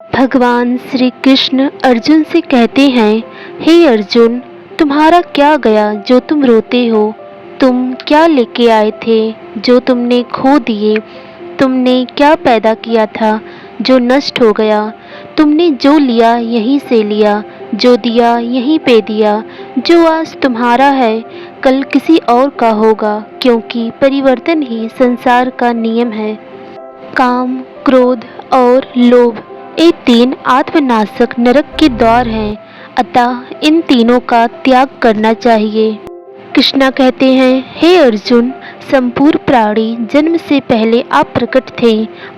भगवान श्री कृष्ण अर्जुन से कहते हैं, हे अर्जुन, तुम्हारा क्या गया जो तुम रोते हो? तुम क्या लेके आए थे जो तुमने खो दिए? तुमने क्या पैदा किया था जो नष्ट हो गया? तुमने जो लिया यहीं से लिया, जो दिया यहीं पे दिया। जो आज तुम्हारा है कल किसी और का होगा, क्योंकि परिवर्तन ही संसार का नियम है। काम, क्रोध और लोभ, ये तीन आत्मनाशक नरक के द्वार हैं, अतः इन तीनों का त्याग करना चाहिए। कृष्णा कहते हैं, हे अर्जुन, संपूर्ण प्राणी जन्म से पहले आप प्रकट थे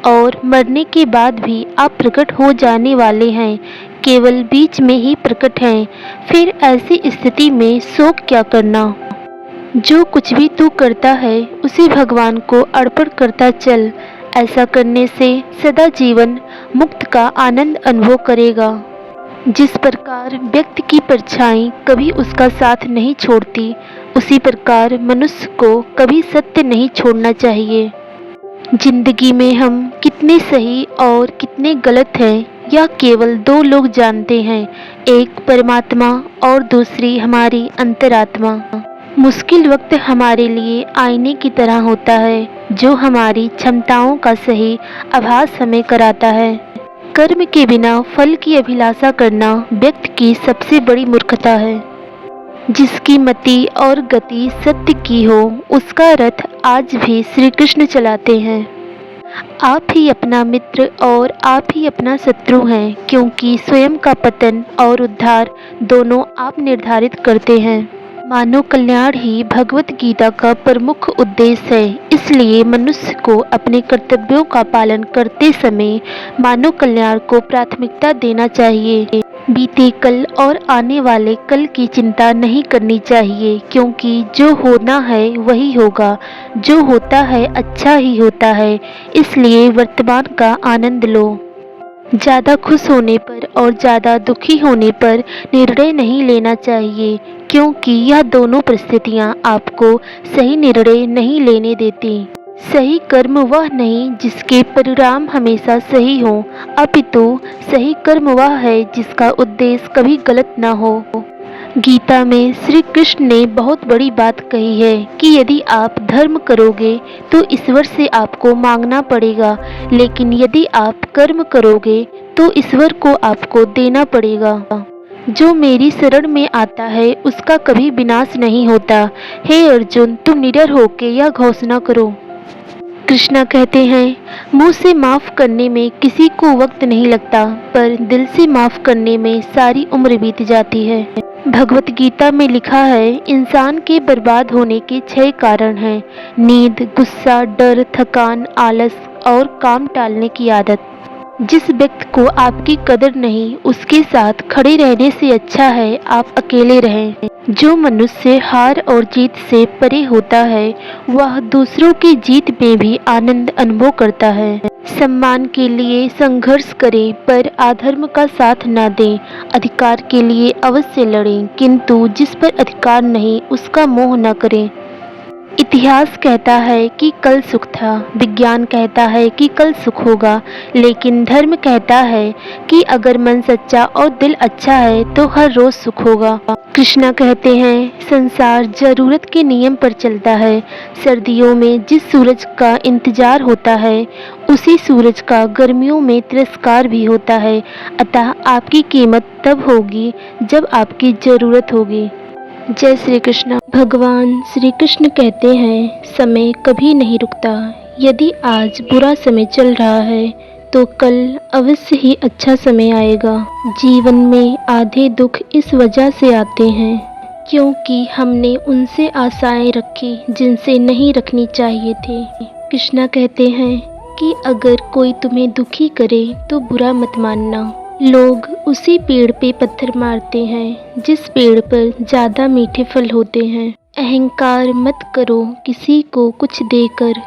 और मरने के बाद भी आप प्रकट हो जाने वाले हैं, केवल बीच में ही प्रकट हैं। फिर ऐसी स्थिति में शोक क्या करना? जो कुछ भी तू करता है उसे भगवान को अर्पण करता चल। ऐसा करने से सदा जीवन मुक्त का आनंद अनुभव करेगा। जिस प्रकार व्यक्ति की परछाई कभी उसका साथ नहीं छोड़ती, उसी प्रकार मनुष्य को कभी सत्य नहीं छोड़ना चाहिए। जिंदगी में हम कितने सही और कितने गलत हैं, यह केवल दो लोग जानते हैं, एक परमात्मा और दूसरी हमारी अंतरात्मा। मुश्किल वक्त हमारे लिए आईने की तरह होता है, जो हमारी क्षमताओं का सही आभास हमें कराता है। कर्म के बिना फल की अभिलाषा करना व्यक्ति की सबसे बड़ी मूर्खता है। जिसकी मति और गति सत्य की हो, उसका रथ आज भी श्री कृष्ण चलाते हैं। आप ही अपना मित्र और आप ही अपना शत्रु हैं, क्योंकि स्वयं का पतन और उद्धार दोनों आप निर्धारित करते हैं। मानव कल्याण ही भगवत गीता का प्रमुख उद्देश्य है, इसलिए मनुष्य को अपने कर्तव्यों का पालन करते समय मानव कल्याण को प्राथमिकता देना चाहिए। बीते कल और आने वाले कल की चिंता नहीं करनी चाहिए, क्योंकि जो होना है वही होगा, जो होता है अच्छा ही होता है, इसलिए वर्तमान का आनंद लो। ज़्यादा खुश होने पर और ज़्यादा दुखी होने पर निर्णय नहीं लेना चाहिए, क्योंकि यह दोनों परिस्थितियाँ आपको सही निर्णय नहीं लेने देती। सही कर्म वह नहीं जिसके परिणाम हमेशा सही हों, अपितु सही कर्म वह है जिसका उद्देश्य कभी गलत न हो। गीता में श्री कृष्ण ने बहुत बड़ी बात कही है कि यदि आप धर्म करोगे तो ईश्वर से आपको मांगना पड़ेगा, लेकिन यदि आप कर्म करोगे तो ईश्वर को आपको देना पड़ेगा। जो मेरी शरण में आता है उसका कभी विनाश नहीं होता। हे अर्जुन, तुम निडर होकर यह घोषणा करो। कृष्णा कहते हैं, मुंह से माफ़ करने में किसी को वक्त नहीं लगता, पर दिल से माफ़ करने में सारी उम्र बीत जाती है। भगवत गीता में लिखा है, इंसान के बर्बाद होने के 6 कारण हैं: नींद, गुस्सा, डर, थकान, आलस और काम टालने की आदत। जिस व्यक्ति को आपकी कदर नहीं, उसके साथ खड़े रहने से अच्छा है आप अकेले रहें। जो मनुष्य हार और जीत से परे होता है, वह दूसरों की जीत में भी आनंद अनुभव करता है। सम्मान के लिए संघर्ष करें, पर अधर्म का साथ न दें। अधिकार के लिए अवश्य लड़ें, किंतु जिस पर अधिकार नहीं उसका मोह न करें। इतिहास कहता है कि कल सुख था, विज्ञान कहता है कि कल सुख होगा, लेकिन धर्म कहता है कि अगर मन सच्चा और दिल अच्छा है तो हर रोज सुख होगा। कृष्णा कहते हैं, संसार जरूरत के नियम पर चलता है। सर्दियों में जिस सूरज का इंतजार होता है, उसी सूरज का गर्मियों में तिरस्कार भी होता है। अतः आपकी कीमत तब होगी जब आपकी जरूरत होगी। जय श्री कृष्ण। भगवान श्री कृष्ण कहते हैं, समय कभी नहीं रुकता। यदि आज बुरा समय चल रहा है तो कल अवश्य ही अच्छा समय आएगा। जीवन में आधे दुख इस वजह से आते हैं क्योंकि हमने उनसे आशाएं रखी जिनसे नहीं रखनी चाहिए थी। कृष्णा कहते हैं कि अगर कोई तुम्हें दुखी करे तो बुरा मत मानना। लोग उसी पेड़ पे पत्थर मारते हैं जिस पेड़ पर ज़्यादा मीठे फल होते हैं। अहंकार मत करो किसी को कुछ देकर,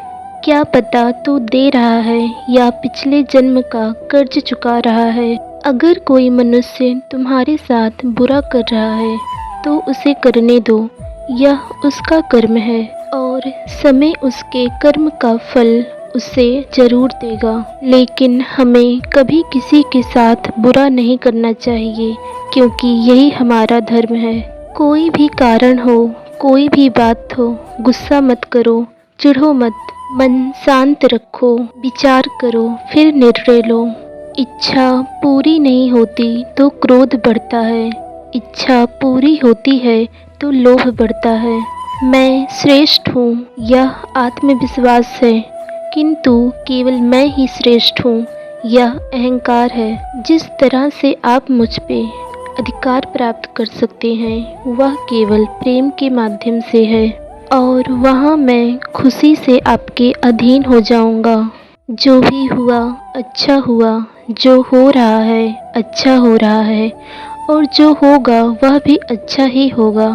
क्या पता तो दे रहा है या पिछले जन्म का कर्ज चुका रहा है। अगर कोई मनुष्य तुम्हारे साथ बुरा कर रहा है तो उसे करने दो, यह उसका कर्म है और समय उसके कर्म का फल उसे जरूर देगा। लेकिन हमें कभी किसी के साथ बुरा नहीं करना चाहिए, क्योंकि यही हमारा धर्म है। कोई भी कारण हो, कोई भी बात हो, गुस्सा मत करो, चिढ़ो मत, मन शांत रखो, विचार करो, फिर निर्णय लो। इच्छा पूरी नहीं होती तो क्रोध बढ़ता है, इच्छा पूरी होती है तो लोभ बढ़ता है। मैं श्रेष्ठ हूँ, यह आत्मविश्वास है, किंतु केवल मैं ही श्रेष्ठ हूँ, यह अहंकार है। जिस तरह से आप मुझ पे अधिकार प्राप्त कर सकते हैं, वह केवल प्रेम के माध्यम से है, और वहाँ मैं खुशी से आपके अधीन हो जाऊँगा। जो भी हुआ अच्छा हुआ, जो हो रहा है अच्छा हो रहा है, और जो होगा वह भी अच्छा ही होगा।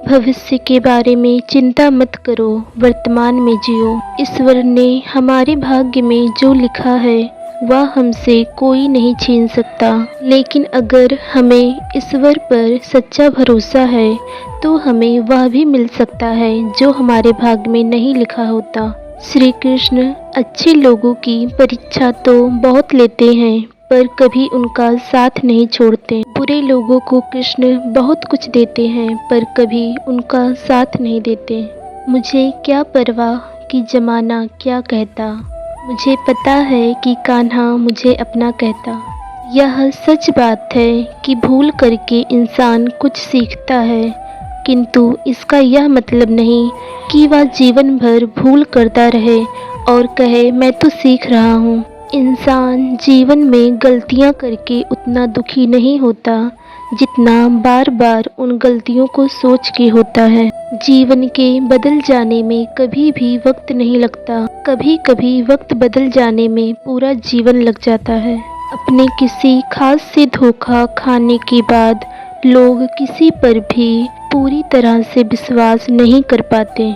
भविष्य के बारे में चिंता मत करो, वर्तमान में जियो। ईश्वर ने हमारे भाग्य में जो लिखा है वह हमसे कोई नहीं छीन सकता। लेकिन अगर हमें ईश्वर पर सच्चा भरोसा है तो हमें वह भी मिल सकता है जो हमारे भाग्य में नहीं लिखा होता। श्री कृष्ण अच्छे लोगों की परीक्षा तो बहुत लेते हैं, पर कभी उनका साथ नहीं छोड़ते। बुरे लोगों को कृष्ण बहुत कुछ देते हैं, पर कभी उनका साथ नहीं देते। मुझे क्या परवाह कि जमाना क्या कहता, मुझे पता है कि कान्हा मुझे अपना कहता। यह सच बात है कि भूल करके इंसान कुछ सीखता है, किंतु इसका यह मतलब नहीं कि वह जीवन भर भूल करता रहे और कहे मैं तो सीख रहा हूँ। इंसान जीवन में गलतियाँ करके उतना दुखी नहीं होता जितना बार बार उन गलतियों को सोच के होता है। जीवन के बदल जाने में कभी भी वक्त नहीं लगता, कभी कभी वक्त बदल जाने में पूरा जीवन लग जाता है। अपने किसी खास से धोखा खाने के बाद लोग किसी पर भी पूरी तरह से विश्वास नहीं कर पाते।